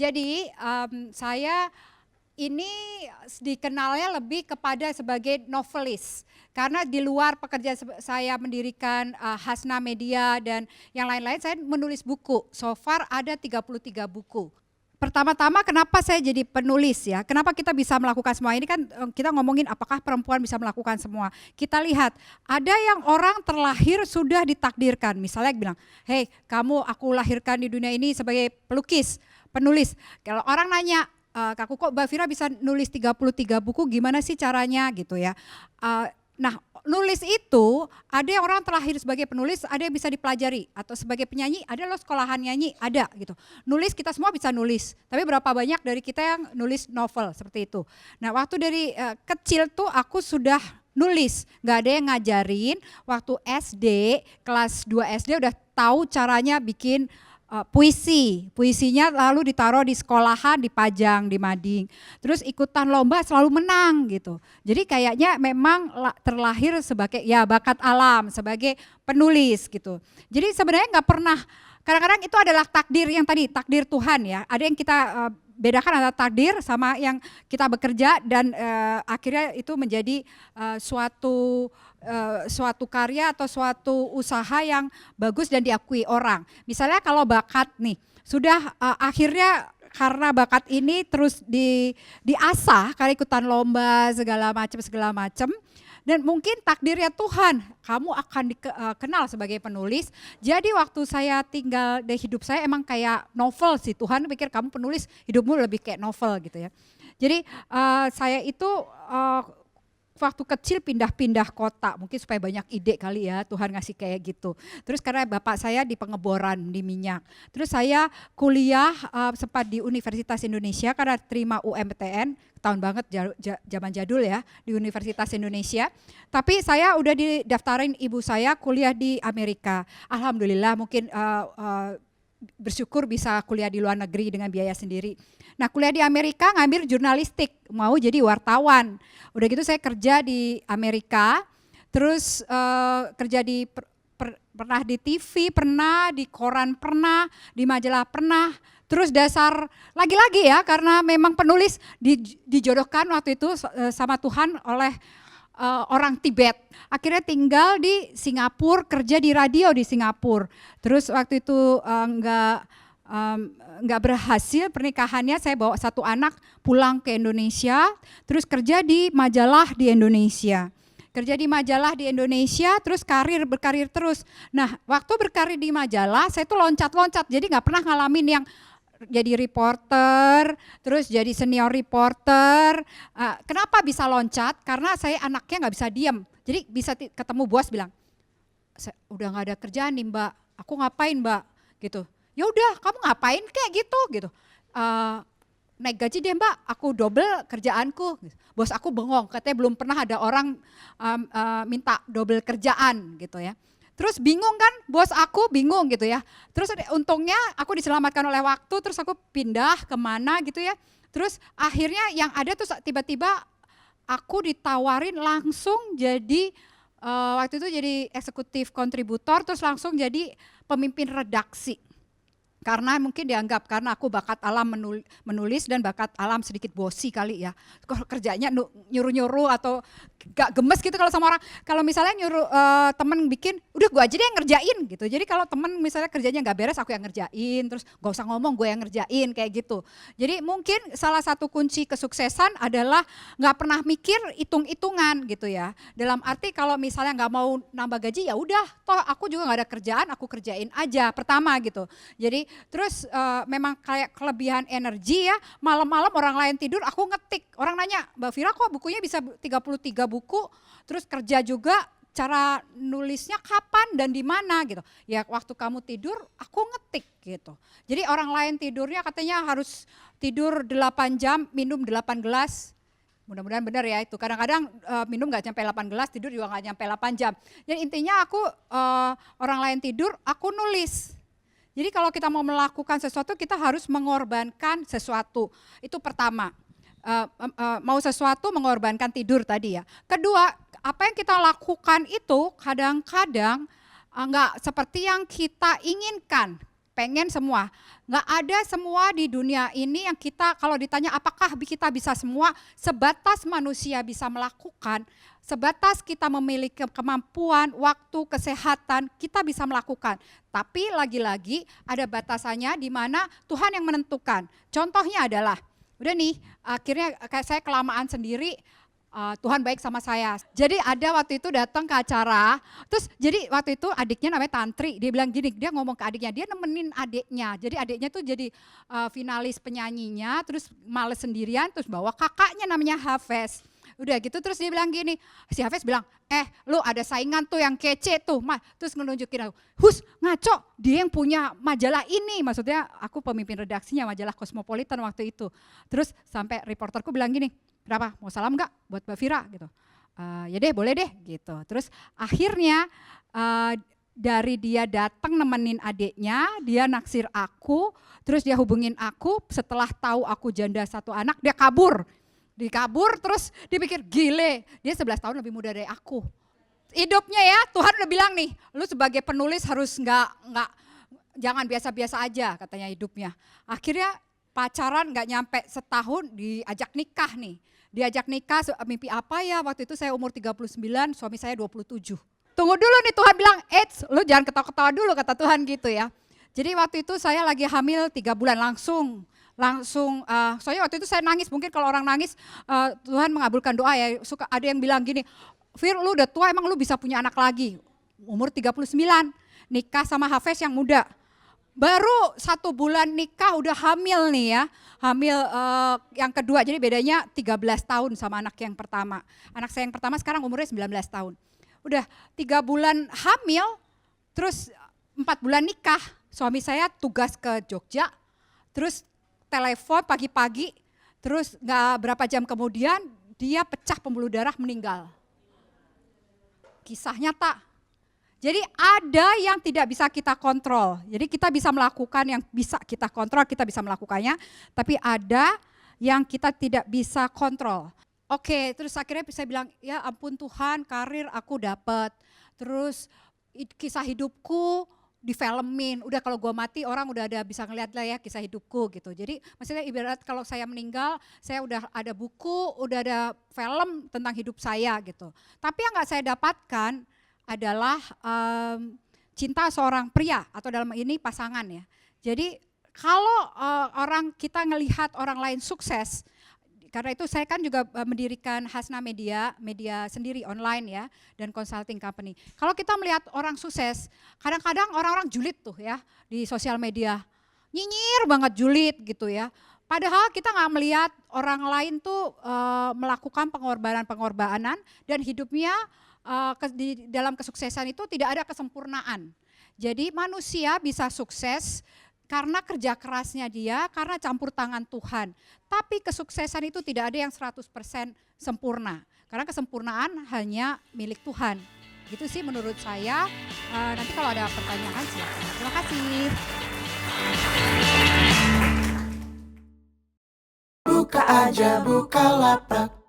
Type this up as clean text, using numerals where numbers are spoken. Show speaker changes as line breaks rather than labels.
Jadi saya ini dikenalnya lebih kepada sebagai novelis. Karena di luar pekerjaan saya mendirikan Hasna Media dan yang lain-lain, saya menulis buku. So far ada 33 buku. Pertama-tama kenapa saya jadi penulis ya, kenapa kita bisa melakukan semua ini kan kita ngomongin apakah perempuan bisa melakukan semua. Kita lihat ada yang orang terlahir sudah ditakdirkan, misalnya bilang, hey kamu aku lahirkan di dunia ini sebagai pelukis, penulis. Kalau orang nanya, Kak kok Mbak Fira bisa nulis 33 buku gimana sih caranya gitu ya. Nah nulis itu ada yang orang terlahir sebagai penulis, ada yang bisa dipelajari atau sebagai penyanyi, ada loh sekolahan nyanyi, ada gitu. Nulis kita semua bisa nulis, tapi berapa banyak dari kita yang nulis novel seperti itu. Nah waktu dari kecil tuh aku sudah nulis, gak ada yang ngajarin, waktu SD, kelas 2 SD udah tahu caranya bikin puisinya lalu ditaruh di sekolahan, dipajang, di mading. Terus ikutan lomba selalu menang gitu. Jadi kayaknya memang terlahir sebagai ya bakat alam, sebagai penulis gitu. Jadi sebenarnya nggak pernah, kadang-kadang itu adalah takdir yang tadi, takdir Tuhan ya. Ada yang kita bedakan antara takdir sama yang kita bekerja dan akhirnya itu menjadi suatu karya atau suatu usaha yang bagus dan diakui orang. Misalnya kalau bakat nih, sudah akhirnya karena bakat ini terus diasah karena ikutan lomba segala macam. Dan mungkin takdirnya Tuhan, kamu akan dikenal sebagai penulis. Jadi waktu saya tinggal di hidup saya emang kayak novel sih, Tuhan pikir kamu penulis hidupmu lebih kayak novel gitu ya. Jadi saya itu waktu kecil pindah-pindah kota, mungkin supaya banyak ide kali ya, Tuhan ngasih kayak gitu. Terus karena bapak saya di pengeboran di minyak. Terus saya kuliah sempat di Universitas Indonesia karena terima UMPTN, tahun banget zaman jadul ya, di Universitas Indonesia. Tapi saya udah didaftarin ibu saya kuliah di Amerika. Alhamdulillah mungkin bersyukur bisa kuliah di luar negeri dengan biaya sendiri. Nah kuliah di Amerika ngambil jurnalistik, mau jadi wartawan. Udah gitu saya kerja di Amerika, terus kerja di pernah di TV, pernah di koran, pernah di majalah, pernah. Terus dasar lagi-lagi ya karena memang penulis dijodohkan waktu itu sama Tuhan oleh orang Tibet. Akhirnya tinggal di Singapura, kerja di radio di Singapura. Terus waktu itu nggak berhasil pernikahannya, saya bawa satu anak pulang ke Indonesia, terus kerja di majalah di Indonesia. Kerja di majalah di Indonesia, terus berkarir terus. Nah waktu berkarir di majalah, saya tuh loncat-loncat, jadi nggak pernah ngalamin yang jadi reporter, terus jadi senior reporter. Kenapa bisa loncat? Karena saya anaknya nggak bisa diam. Jadi bisa ketemu bos bilang, udah nggak ada kerjaan nih Mbak, aku ngapain Mbak? Gitu. Ya udah, kamu ngapain kayak gitu? Naik gaji deh Mbak, aku double kerjaanku. Bos aku bengong, katanya belum pernah ada orang minta double kerjaan gitu ya. Terus bingung kan, bos aku bingung gitu ya. Terus untungnya aku diselamatkan oleh waktu, terus aku pindah kemana gitu ya. Terus akhirnya yang ada tuh tiba-tiba aku ditawarin langsung jadi, waktu itu jadi eksekutif kontributor, terus langsung jadi pemimpin redaksi. Karena mungkin dianggap karena aku bakat alam menulis dan bakat alam sedikit bosi kali ya. Kalau kerjanya nyuruh-nyuruh atau gak gemes gitu kalau sama orang. Kalau misalnya nyuruh temen bikin, udah gue aja deh yang ngerjain gitu. Jadi kalau temen misalnya kerjanya gak beres aku yang ngerjain, terus gak usah ngomong gue yang ngerjain kayak gitu. Jadi mungkin salah satu kunci kesuksesan adalah gak pernah mikir hitung-hitungan gitu ya. Dalam arti kalau misalnya gak mau nambah gaji ya udah, toh aku juga gak ada kerjaan, aku kerjain aja pertama gitu. Jadi terus memang kayak kelebihan energi ya, malam-malam orang lain tidur aku ngetik. Orang nanya, Mbak Fira kok bukunya bisa 33 buku, terus kerja juga, cara nulisnya kapan dan di mana gitu. Ya waktu kamu tidur aku ngetik gitu. Jadi orang lain tidurnya katanya harus tidur 8 jam, minum 8 gelas. Mudah-mudahan benar ya itu. Kadang-kadang minum gak sampai 8 gelas, tidur juga gak sampai 8 jam. Jadi intinya aku orang lain tidur, aku nulis. Jadi kalau kita mau melakukan sesuatu kita harus mengorbankan sesuatu. Itu pertama. Mau sesuatu mengorbankan tidur tadi ya. Kedua, apa yang kita lakukan itu kadang-kadang enggak seperti yang kita inginkan. pengen semua. Nggak ada semua di dunia ini yang kita kalau ditanya apakah kita bisa semua, sebatas manusia bisa melakukan, sebatas kita memiliki kemampuan, waktu, kesehatan, kita bisa melakukan. Tapi lagi-lagi ada batasannya di mana Tuhan yang menentukan. Contohnya adalah, udah nih akhirnya kayak saya kelamaan sendiri, Tuhan baik sama saya. Jadi ada waktu itu datang ke acara, terus jadi waktu itu adiknya namanya Tantri, dia bilang gini, dia ngomong ke adiknya, dia nemenin adiknya. Jadi adiknya tuh jadi finalis penyanyinya, terus males sendirian, terus bawa kakaknya namanya Hafez. Udah gitu terus dia bilang gini, si Hafez bilang, lu ada saingan tuh yang kece tuh, terus nunjukin aku, Hus ngaco, dia yang punya majalah ini, maksudnya aku pemimpin redaksinya majalah Cosmopolitan waktu itu. Terus sampai reporterku bilang gini, kenapa, mau salam gak buat Mbak Vira gitu, ya deh boleh deh gitu. Terus akhirnya dari dia datang nemenin adiknya, dia naksir aku, terus dia hubungin aku, setelah tahu aku janda satu anak, dia kabur. Terus dipikir gile, dia 11 tahun lebih muda dari aku. Hidupnya ya, Tuhan udah bilang nih, lu sebagai penulis harus jangan biasa-biasa aja katanya hidupnya. Akhirnya pacaran gak nyampe setahun diajak nikah nih. Diajak nikah, mimpi apa ya, waktu itu saya umur 39, suami saya 27. Tunggu dulu nih, Tuhan bilang, lu jangan ketawa-ketawa dulu kata Tuhan gitu ya. Jadi waktu itu saya lagi hamil 3 bulan langsung, soalnya waktu itu saya nangis, mungkin kalau orang nangis Tuhan mengabulkan doa ya, suka ada yang bilang gini, Fir lu udah tua emang lu bisa punya anak lagi, umur 39, nikah sama Hafez yang muda, baru 1 bulan nikah udah hamil nih ya, hamil yang kedua, jadi bedanya 13 tahun sama anak yang pertama. Anak saya yang pertama sekarang umurnya 19 tahun, udah 3 bulan hamil, terus 4 bulan nikah, suami saya tugas ke Jogja, terus telepon pagi-pagi, terus gak berapa jam kemudian dia pecah pembuluh darah meninggal. Kisah nyata. Jadi ada yang tidak bisa kita kontrol, jadi kita bisa melakukan yang bisa kita kontrol, kita bisa melakukannya, tapi ada yang kita tidak bisa kontrol. Oke, terus akhirnya saya bilang, ya ampun Tuhan, karir aku dapat, terus kisah hidupku difilmin, udah kalau gue mati orang udah ada bisa ngeliat lah ya kisah hidupku gitu. Jadi maksudnya ibarat kalau saya meninggal, saya udah ada buku, udah ada film tentang hidup saya gitu. Tapi yang gak saya dapatkan adalah cinta seorang pria atau dalam ini pasangan ya. Jadi kalau orang kita ngelihat orang lain sukses, karena itu saya kan juga mendirikan Hasna Media sendiri online ya, dan consulting company. Kalau kita melihat orang sukses, kadang-kadang orang-orang julid tuh ya di sosial media, nyinyir banget julid gitu ya. Padahal kita nggak melihat orang lain tuh melakukan pengorbanan dan hidupnya di dalam kesuksesan itu tidak ada kesempurnaan. Jadi manusia bisa sukses karena kerja kerasnya dia, karena campur tangan Tuhan. Tapi kesuksesan itu tidak ada yang 100% sempurna. Karena kesempurnaan hanya milik Tuhan. Gitu sih menurut saya. Nanti kalau ada pertanyaan silakan. Terima kasih.
Buka aja Bukalapak.